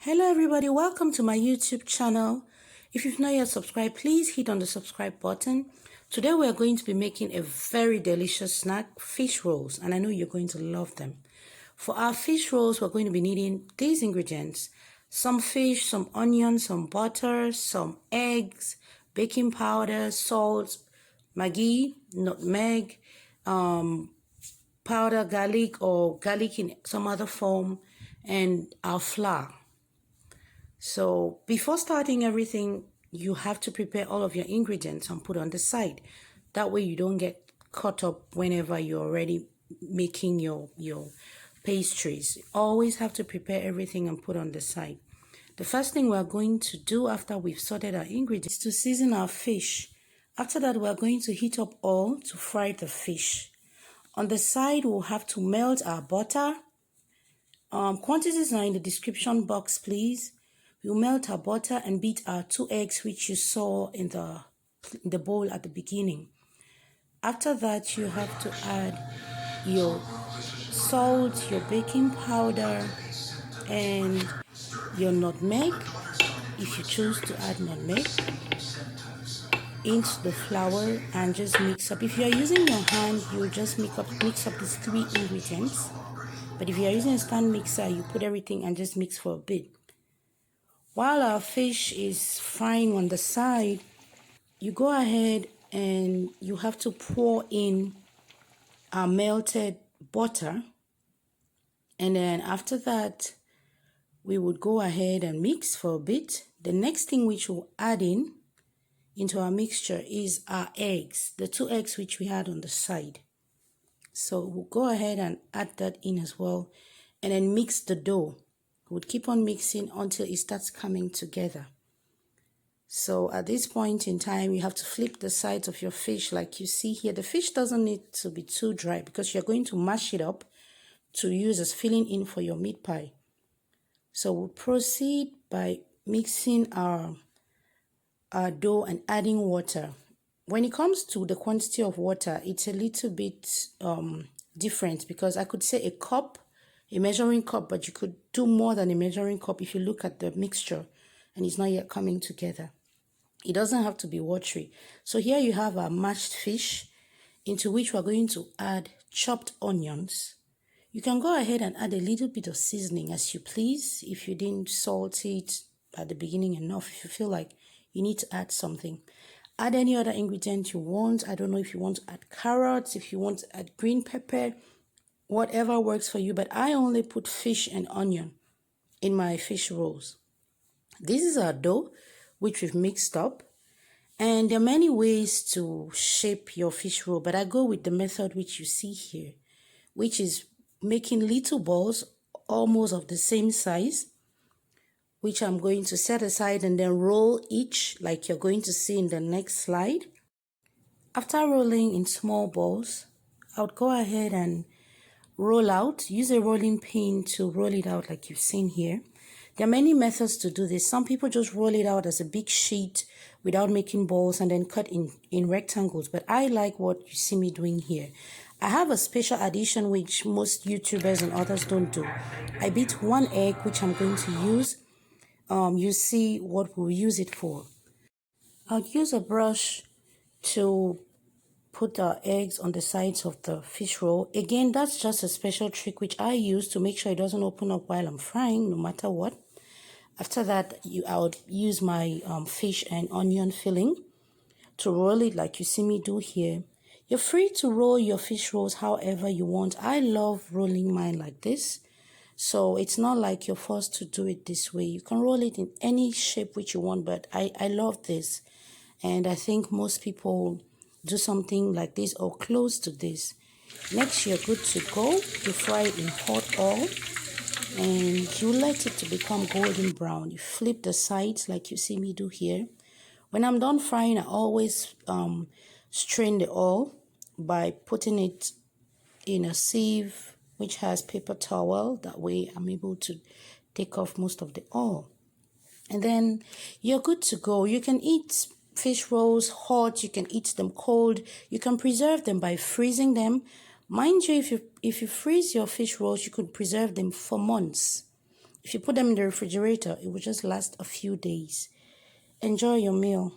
Hello everybody, welcome to my YouTube channel. If you've not yet subscribed, please hit on the subscribe button. Today we are going to be making a very delicious snack, fish rolls, and I know you're going to love them. For our fish rolls, we're going to be needing these ingredients: some fish, some onions, some butter, some eggs, baking powder, salt, Maggi, nutmeg, powder garlic or garlic in some other form, and our flour. So before starting everything, you have to prepare all of your ingredients and put on the side. That way you don't get caught up whenever you're already making your pastries. Always have to prepare everything and put on the side. The first thing we're going to do after we've sorted our ingredients is to season our fish. After that, we're going to heat up oil to fry the fish. On the side, we'll have to melt our butter. Quantities are in the description box, please. We'll melt our butter and beat our 2 eggs, which you saw in the bowl at the beginning. After that, you have to add your salt, your baking powder, and your nutmeg, if you choose to add nutmeg, into the flour and just mix up. If you are using your hand, you just mix up these 3 ingredients. But if you are using a stand mixer, you put everything and just mix for a bit. While our fish is frying on the side, you go ahead and you have to pour in our melted butter. And then after that, we would go ahead and mix for a bit. The next thing which we'll add into our mixture is our eggs, the 2 eggs which we had on the side. So we'll go ahead and add that in as well, and then mix the dough. We'll keep on mixing until it starts coming together. So at this point in time, you have to flip the sides of your fish like you see here. The fish doesn't need to be too dry because you're going to mash it up to use as filling in for your meat pie. So we'll proceed by mixing our dough and adding water. When it comes to the quantity of water, it's a little bit different, because I could say a measuring cup, but you could do more than a measuring cup if you look at the mixture and it's not yet coming together. It doesn't have to be watery. So here you have our mashed fish, into which we're going to add chopped onions. You can go ahead and add a little bit of seasoning as you please. If you didn't salt it at the beginning enough, if you feel like you need to add something, add any other ingredient you want. I don't know if you want to add carrots, if you want to add green pepper, whatever works for you, but I only put fish and onion in my fish rolls. This is our dough, which we've mixed up. And there are many ways to shape your fish roll, but I go with the method which you see here, which is making little balls almost of the same size, which I'm going to set aside and then roll each like you're going to see in the next slide. After rolling in small balls, I would go ahead and roll out. Use a rolling pin to roll it out like you've seen here. There are many methods to do this. Some people just roll it out as a big sheet without making balls and then cut in rectangles, but I like what you see me doing here. I have a special addition which most YouTubers and others don't do. I beat 1 egg, which I'm going to use. You see what we'll use it for. I'll use a brush to put our eggs on the sides of the fish roll. Again, that's just a special trick which I use to make sure it doesn't open up while I'm frying, no matter what. After that, I would use my fish and onion filling to roll it like you see me do here. You're free to roll your fish rolls however you want. I love rolling mine like this, so it's not like you're forced to do it this way. You can roll it in any shape which you want, but I love this, and I think most people do something like this or close to this. Next, you're good to go. You fry it in hot oil and you let it to become golden brown. You flip the sides like you see me do here. When I'm done frying, I always strain the oil by putting it in a sieve which has paper towel. That way I'm able to take off most of the oil. And then you're good to go. You can eat fish rolls hot, you can eat them cold, you can preserve them by freezing them. Mind you, if you freeze your fish rolls, you could preserve them for months. If you put them in the refrigerator, it will just last a few days. Enjoy your meal.